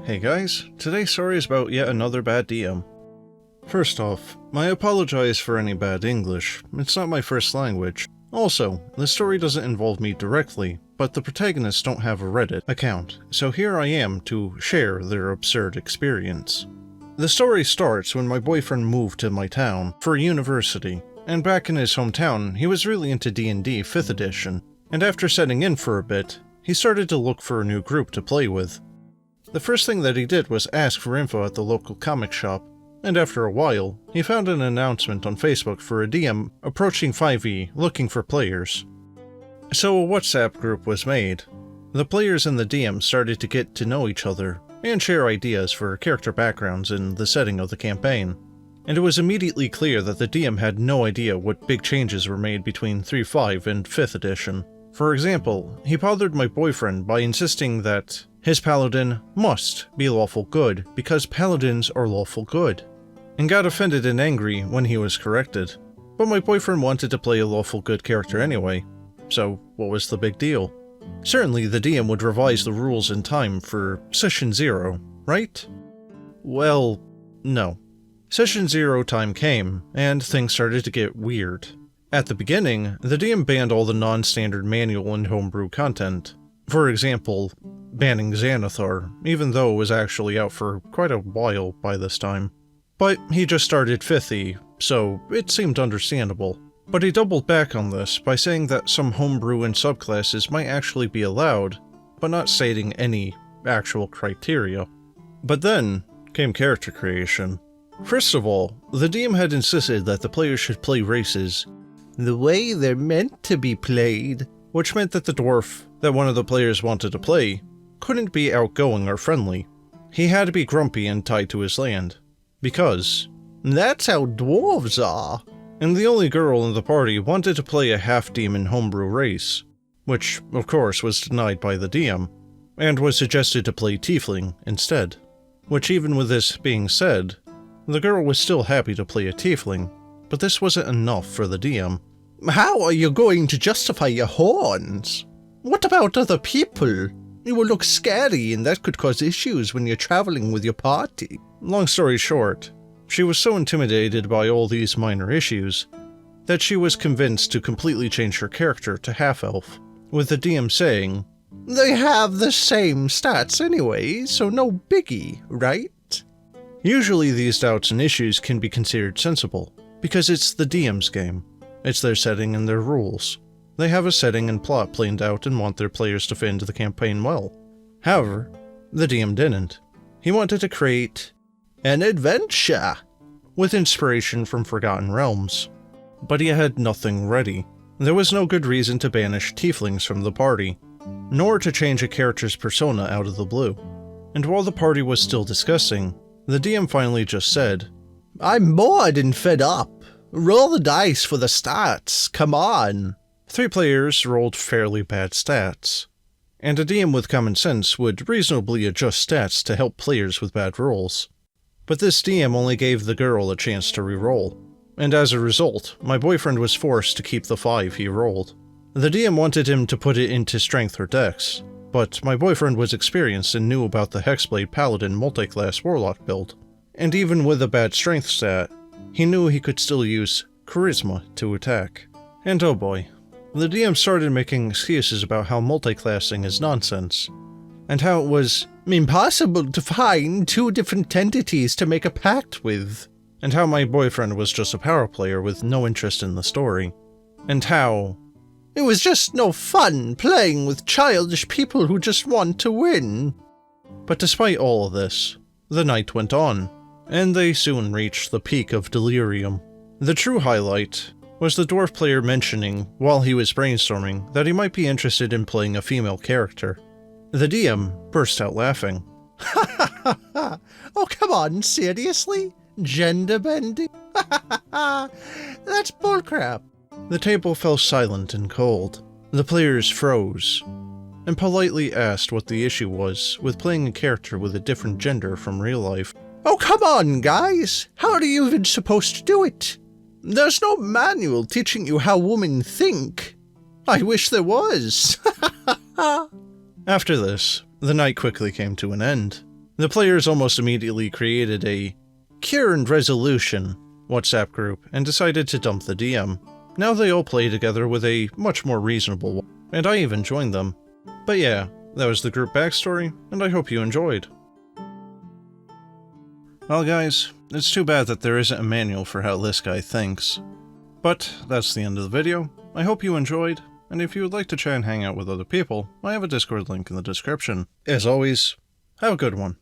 Hey guys, today's story is about yet another bad DM. First off, I apologize for any bad English, it's not my first language. Also, the story doesn't involve me directly, but the protagonists don't have a Reddit account, so here I am to share their absurd experience. The story starts when my boyfriend moved to my town for university, and back in his hometown he was really into D&D 5th edition, and after setting in for a bit, he started to look for a new group to play with. The first thing that he did was ask for info at the local comic shop, and after a while, he found an announcement on Facebook for a DM approaching 5e looking for players. So a WhatsApp group was made. The players and the DM started to get to know each other and share ideas for character backgrounds in the setting of the campaign, and it was immediately clear that the DM had no idea what big changes were made between 3.5 and 5th edition. For example, he bothered my boyfriend by insisting that his paladin must be lawful good because paladins are lawful good, and got offended and angry when he was corrected. But my boyfriend wanted to play a lawful good character anyway, so what was the big deal? Certainly the DM would revise the rules in time for Session 0, right? Well, no. Session 0 time came, and things started to get weird. At the beginning, the DM banned all the non-standard manual and homebrew content. For example, banning Xanathar, even though it was actually out for quite a while by this time. But he just started 5e, so it seemed understandable. But he doubled back on this by saying that some homebrew and subclasses might actually be allowed, but not stating any actual criteria. But then came character creation. First of all, the DM had insisted that the players should play races the way they're meant to be played, which meant that the dwarf that one of the players wanted to play couldn't be outgoing or friendly. He had to be grumpy and tied to his land, because that's how dwarves are. And the only girl in the party wanted to play a half-demon homebrew race, which of course was denied by the DM, and was suggested to play tiefling instead. Which, even with this being said, the girl was still happy to play a tiefling, but this wasn't enough for the DM. How are you going to justify your horns? What about other people? It will look scary and that could cause issues when you're traveling with your party. Long story short, she was so intimidated by all these minor issues that she was convinced to completely change her character to half-elf, with the DM saying, "They have the same stats anyway, so no biggie, right?" Usually these doubts and issues can be considered sensible, because it's the DM's game. It's their setting and their rules. They have a setting and plot planned out and want their players to fit into the campaign well. However, the DM didn't. He wanted to create an adventure with inspiration from Forgotten Realms. But he had nothing ready. There was no good reason to banish tieflings from the party, nor to change a character's persona out of the blue. And while the party was still discussing, the DM finally just said, "I'm bored and fed up. Roll the dice for the stats, come on." 3 players rolled fairly bad stats, and a DM with common sense would reasonably adjust stats to help players with bad rolls. But this DM only gave the girl a chance to re-roll, and as a result, my boyfriend was forced to keep the 5 he rolled. The DM wanted him to put it into strength or dex, but my boyfriend was experienced and knew about the Hexblade Paladin multi-class warlock build, and even with a bad strength stat, he knew he could still use charisma to attack. And oh boy, the DM started making excuses about how multiclassing is nonsense, and how it was impossible to find 2 different entities to make a pact with, and how my boyfriend was just a power player with no interest in the story, and how it was just no fun playing with childish people who just want to win. But despite all of this, the night went on, and they soon reached the peak of delirium. The true highlight was the dwarf player mentioning, while he was brainstorming, that he might be interested in playing a female character. The DM burst out laughing. "Ha ha ha ha! Oh, come on, seriously? Gender bending? Ha ha ha ha! That's bullcrap!" The table fell silent and cold. The players froze, and politely asked what the issue was with playing a character with a different gender from real life. "Oh, come on, guys! How are you even supposed to do it? There's no manual teaching you how women think. I wish there was." After this, the night quickly came to an end, The players almost immediately created a Cure and Resolution WhatsApp group and decided to dump the DM. Now they all play together with a much more reasonable one, and I even joined them. But yeah, that was the group backstory, and I hope you enjoyed. Well guys, it's too bad that there isn't a manual for how this guy thinks. But that's the end of the video. I hope you enjoyed, and if you would like to chat and hang out with other people, I have a Discord link in the description. As always, have a good one.